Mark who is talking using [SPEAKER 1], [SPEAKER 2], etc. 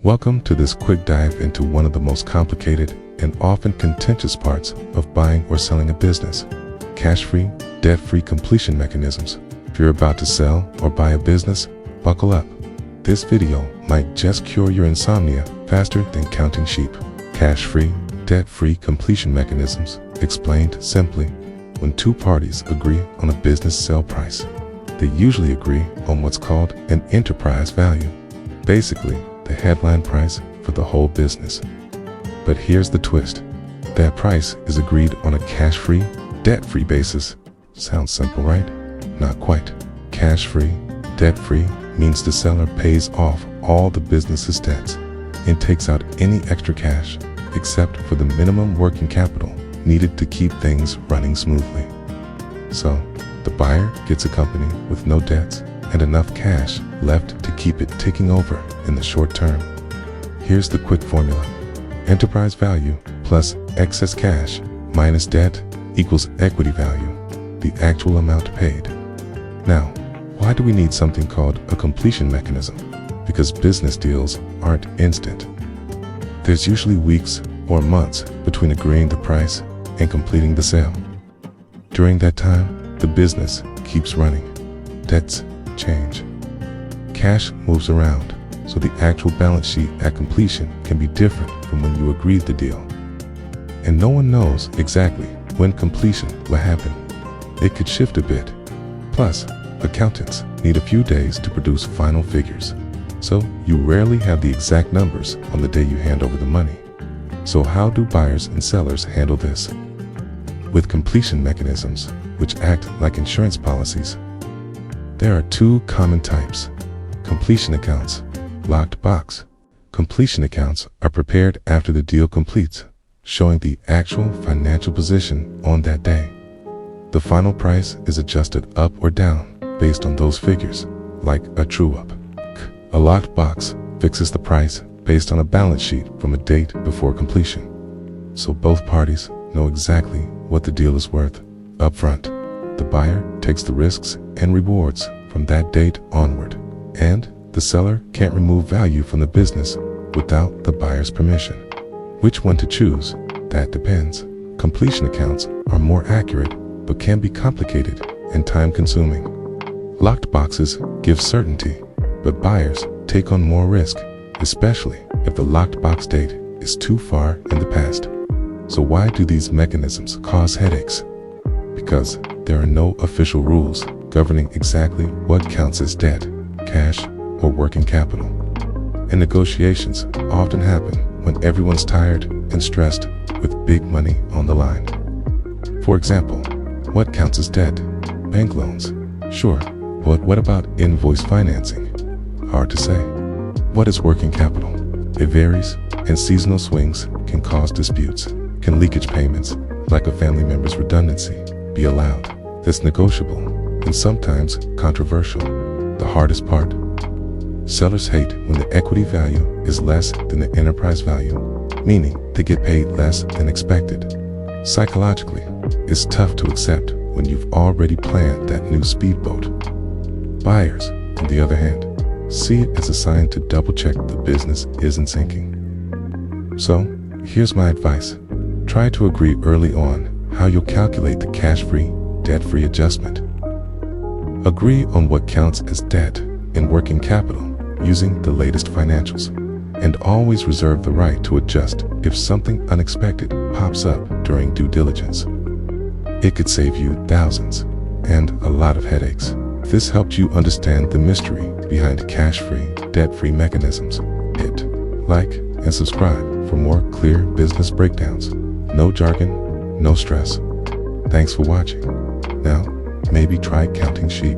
[SPEAKER 1] Welcome to this quick dive into one of the most complicated and often contentious parts of buying or selling a business: cash-free, debt-free completion mechanisms. If you're about to sell or buy a business, buckle up. This video might just cure your insomnia faster than counting sheep. Cash-free, debt-free completion mechanisms, explained simply: when two parties agree on a business sale price, they usually agree on what's called an enterprise value, basically the headline price for the whole business. But here's the twist: that price is agreed on a cash-free, debt-free basis. Sounds simple, right? Not quite. Cash-free, debt-free means the seller pays off all the business's debts and takes out any extra cash except for the minimum working capital needed to keep things running smoothly. So, the buyer gets a company with no debts and enough cash left to keep it ticking over in the short term. Here's the quick formula: enterprise value plus excess cash minus debt equals equity value, the actual amount paid. Now, why do we need something called a completion mechanism? Because business deals aren't instant. There's usually weeks or months between agreeing the price and completing the sale. During that time, the business keeps running. Debts change. Cash moves around, so the actual balance sheet at completion can be different from when you agreed the deal. And no one knows exactly when completion will happen. It could shift a bit. Plus, accountants need a few days to produce final figures, so you rarely have the exact numbers on the day you hand over the money. So how do buyers and sellers handle this? With completion mechanisms, which act like insurance policies, there are two common types: completion accounts, locked box. Completion accounts are prepared after the deal completes, showing the actual financial position on that day. The final price is adjusted up or down based on those figures, like a true-up. A locked box fixes the price based on a balance sheet from a date before completion, so both parties know exactly what the deal is worth up front. The buyer takes the risks and rewards from that date onward, and the seller can't remove value from the business without the buyer's permission. Which one to choose? That depends. Completion accounts are more accurate, but can be complicated and time-consuming. Locked boxes give certainty, but buyers take on more risk, especially if the locked box date is too far in the past. So why do these mechanisms cause headaches? Because there are no official rules governing exactly what counts as debt, cash, or working capital. And negotiations often happen when everyone's tired and stressed with big money on the line. For example, what counts as debt? Bank loans? Sure, but what about invoice financing? Hard to say. What is working capital? It varies, and seasonal swings can cause disputes. Can leakage payments, like a family member's redundancy, be allowed? That's negotiable and sometimes controversial. The hardest part: sellers hate when the equity value is less than the enterprise value, meaning they get paid less than expected. Psychologically, it's tough to accept when you've already planned that new speedboat. Buyers, on the other hand, see it as a sign to double-check the business isn't sinking. So, here's my advice: try to agree early on how you'll calculate the cash-free, debt-free adjustment. Agree on what counts as debt and working capital using the latest financials, and always reserve the right to adjust if something unexpected pops up during due diligence. It could save you thousands and a lot of headaches. If this helped you understand the mystery behind cash-free, debt-free mechanisms, hit like and subscribe for more clear business breakdowns. No jargon, no stress. Thanks for watching. Now, maybe try counting sheep.